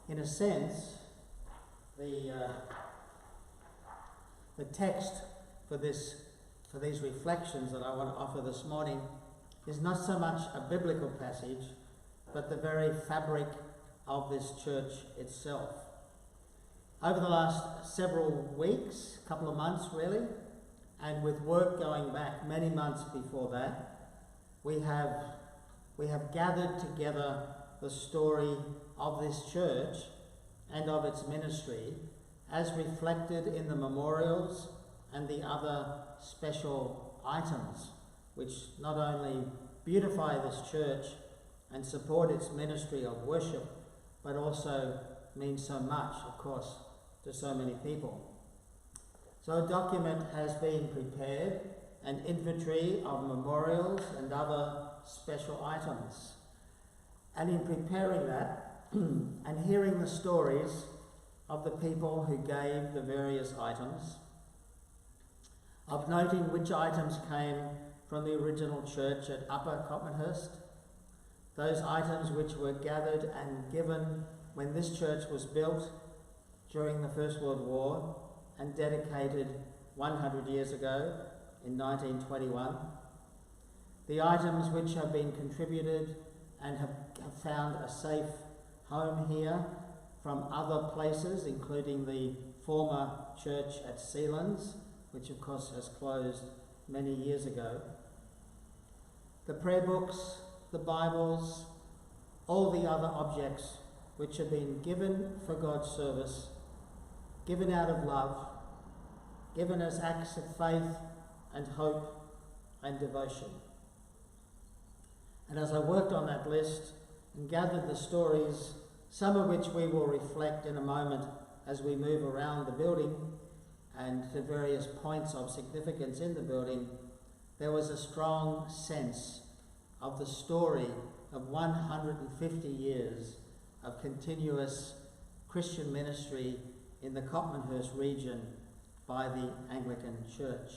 in a sense, the text for these reflections that I want to offer this morning is not so much a biblical passage, but the very fabric of this church itself. Over the last several weeks, couple of months really, and with work going back many months before that, we have gathered together the story of this church and of its ministry as reflected in the memorials and the other special items which not only beautify this church and support its ministry of worship, but also mean so much, of course, to so many people. So a document has been prepared, an inventory of memorials and other special items. And in preparing that and hearing the stories of the people who gave the various items, of noting which items came from the original church at Upper Copmanhurst, those items which were gathered and given when this church was built during the First World War and dedicated 100 years ago in 1921, the items which have been contributed and have found a safe home here from other places, including the former church at Sealands, which of course has closed many years ago. The prayer books, the Bibles, all the other objects which have been given for God's service, given out of love, given as acts of faith and hope and devotion. And as I worked on that list and gathered the stories, some of which we will reflect in a moment as we move around the building and to various points of significance in the building, there was a strong sense of the story of 150 years of continuous Christian ministry in the Copmanhurst region by the Anglican Church.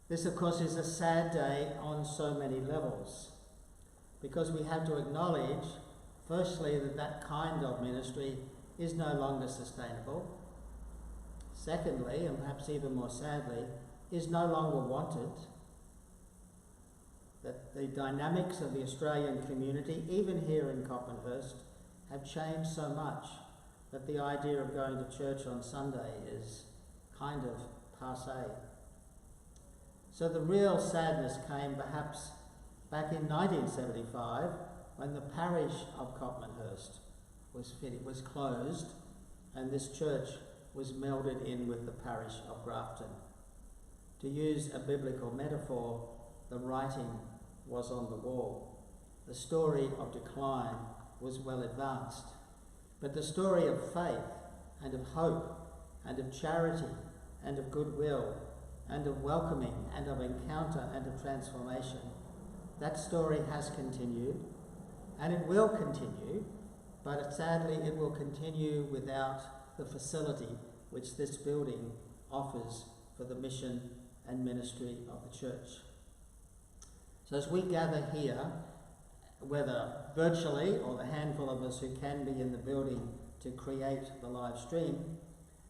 This, of course, is a sad day on so many levels, because we have to acknowledge, firstly, that kind of ministry is no longer sustainable. Secondly, and perhaps even more sadly, is no longer wanted. That the dynamics of the Australian community, even here in Copmanhurst, have changed so much that the idea of going to church on Sunday is kind of passé. So the real sadness came perhaps back in 1975 when the parish of Copmanhurst was closed and this church was melded in with the parish of Grafton. To use a biblical metaphor, the writing was on the wall. The story of decline was well advanced, but the story of faith and of hope and of charity and of goodwill and of welcoming and of encounter and of transformation, that story has continued, and it will continue, but sadly it will continue without the facility which this building offers for the mission and ministry of the church. So as we gather here, whether virtually or the handful of us who can be in the building to create the live stream,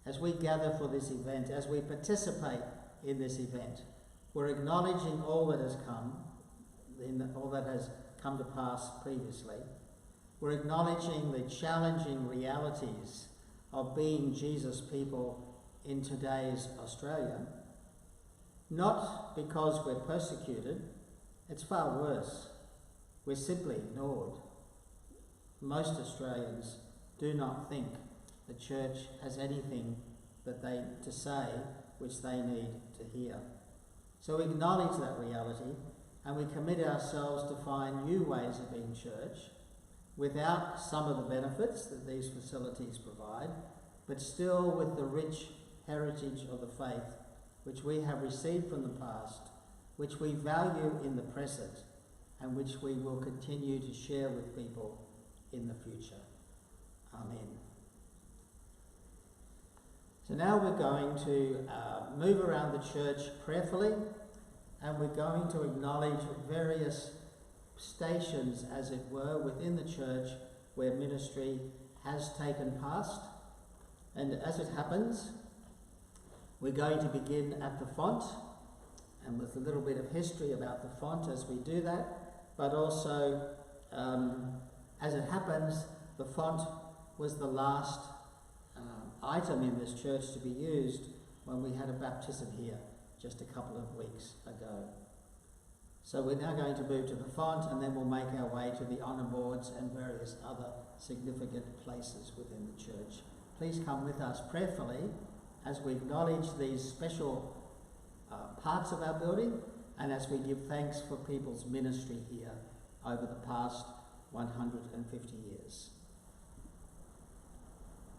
as we gather for this event, as we participate in this event, we're acknowledging all that has come, all that has come to pass previously. We're acknowledging the challenging realities of being Jesus people in today's Australia, not because we're persecuted. It's far worse. We're simply ignored. Most Australians do not think the church has anything to say which they need to hear. So we acknowledge that reality and we commit ourselves to find new ways of being church without some of the benefits that these facilities provide, but still with the rich heritage of the faith which we have received from the past, which we value in the present, and which we will continue to share with people in the future. Amen. So now we're going to move around the church prayerfully, and we're going to acknowledge various stations, as it were, within the church where ministry has taken past. And as it happens, we're going to begin at the font, and with a little bit of history about the font as we do that, but also, as it happens, the font was the last item in this church to be used when we had a baptism here just a couple of weeks ago. So we're now going to move to the font, and then we'll make our way to the honour boards and various other significant places within the church. Please come with us prayerfully as we acknowledge these special parts of our building, and as we give thanks for people's ministry here over the past 150 years.